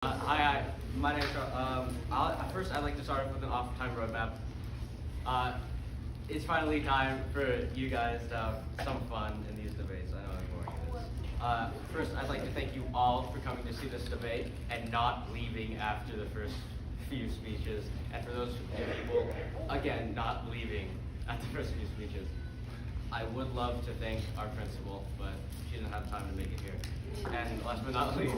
My name is Charles. First, I'd like to start off with an off-time roadmap. It's finally time for you guys to have some fun in these debates. I know I'm boring this. First, I'd like to thank you all for coming to see this debate and not leaving after the first few speeches. And for those people, again, not leaving at the first few speeches. I would love to thank our principal, but she didn't have time to make it here. And last but not least,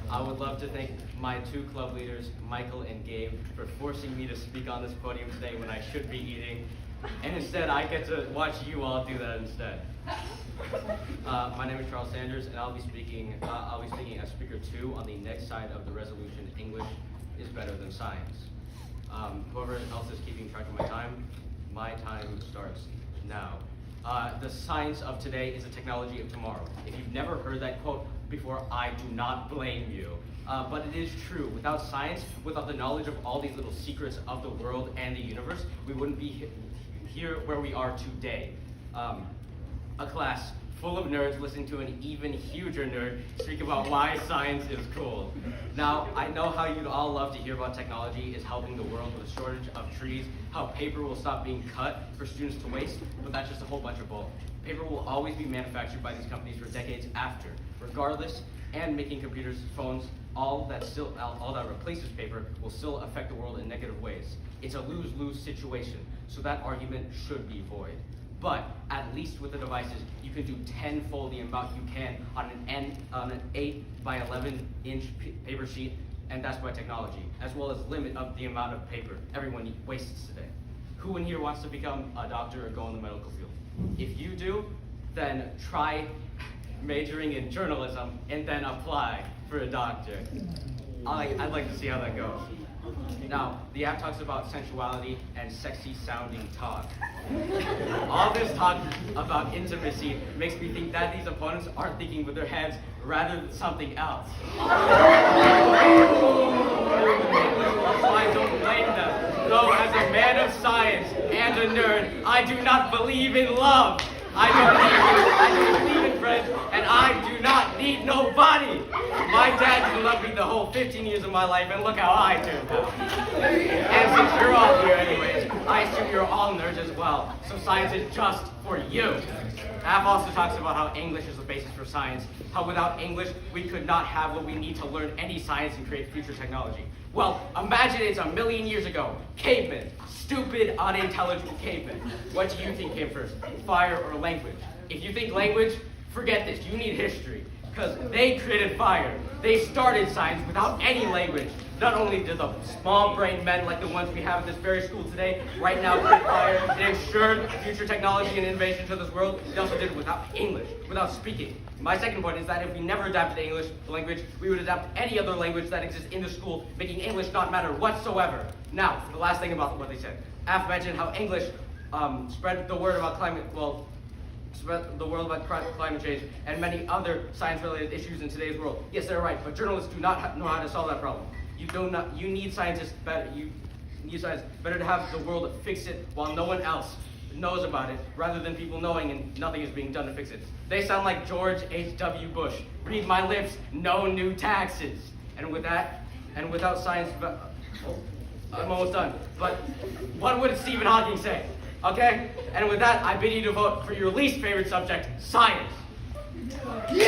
I would love to thank my two club leaders, Michael and Gabe, for forcing me to speak on this podium today when I should be eating. And instead, I get to watch you all do that instead. My name is Charles Sanders, and I'll be speaking as speaker 2 on the next side of the resolution, English is better than science. Whoever else is keeping track of my time starts now. The science of today is the technology of tomorrow. If you've never heard that quote before, I do not blame you. But it is true. Without science, without the knowledge of all these little secrets of the world and the universe, we wouldn't be here where we are today. A class full of nerds listening to an even huger nerd speak about why science is cool. Now, I know how you'd all love to hear about technology is helping the world with a shortage of trees, how paper will stop being cut for students to waste, but that's just a whole bunch of bull. Paper will always be manufactured by these companies for decades after, regardless, and making computers, phones, all that replaces paper will still affect the world in negative ways. It's a lose-lose situation, so that argument should be void. But at least with the devices, you can do tenfold the amount you can on an 8 by 11 inch paper sheet, and that's by technology, as well as limit of the amount of paper everyone wastes today. Who in here wants to become a doctor or go in the medical field? If you do, then try majoring in journalism and then apply for a doctor. I'd like to see how that goes. Now, the app talks about sensuality and sexy sounding talk. All this talk about intimacy makes me think that these opponents aren't thinking with their heads rather than something else. So I don't blame them. Though as a man of science and a nerd, I do not believe in love. I don't believe in friends, and I do not need nobody. My dad didn't love me the whole 15 years of my life, and look how I turned out. And since you're all here anyways, I assume you're all nerds as well, so science is just for you. App also talks about how English is the basis for science, how without English, we could not have what we need to learn any science and create future technology. Well, imagine it's 1,000,000 years ago. Cavemen. Stupid, unintelligent cavemen. What do you think came first, fire or language? If you think language, forget this. You need history, because they created fire. They started science without any language. Not only did the small-brained men like the ones we have at this very school today right now create fire and ensured future technology and innovation to this world, they also did it without English, without speaking. My second point is that if we never adapted the English language, we would adapt any other language that exists in the school, making English not matter whatsoever. Now, the last thing about what they said. Af mentioned how English spread the word about spread the world about climate change and many other science-related issues in today's world. Yes, they're right, but journalists do not know how to solve that problem. You need scientists better. You need science better to have the world fix it while no one else knows about it, rather than people knowing and nothing is being done to fix it. They sound like George H.W. Bush. Read my lips, no new taxes. And with that, and without science, I'm almost done. But what would Stephen Hawking say? Okay? And with that, I bid you to vote for your least favorite subject, science.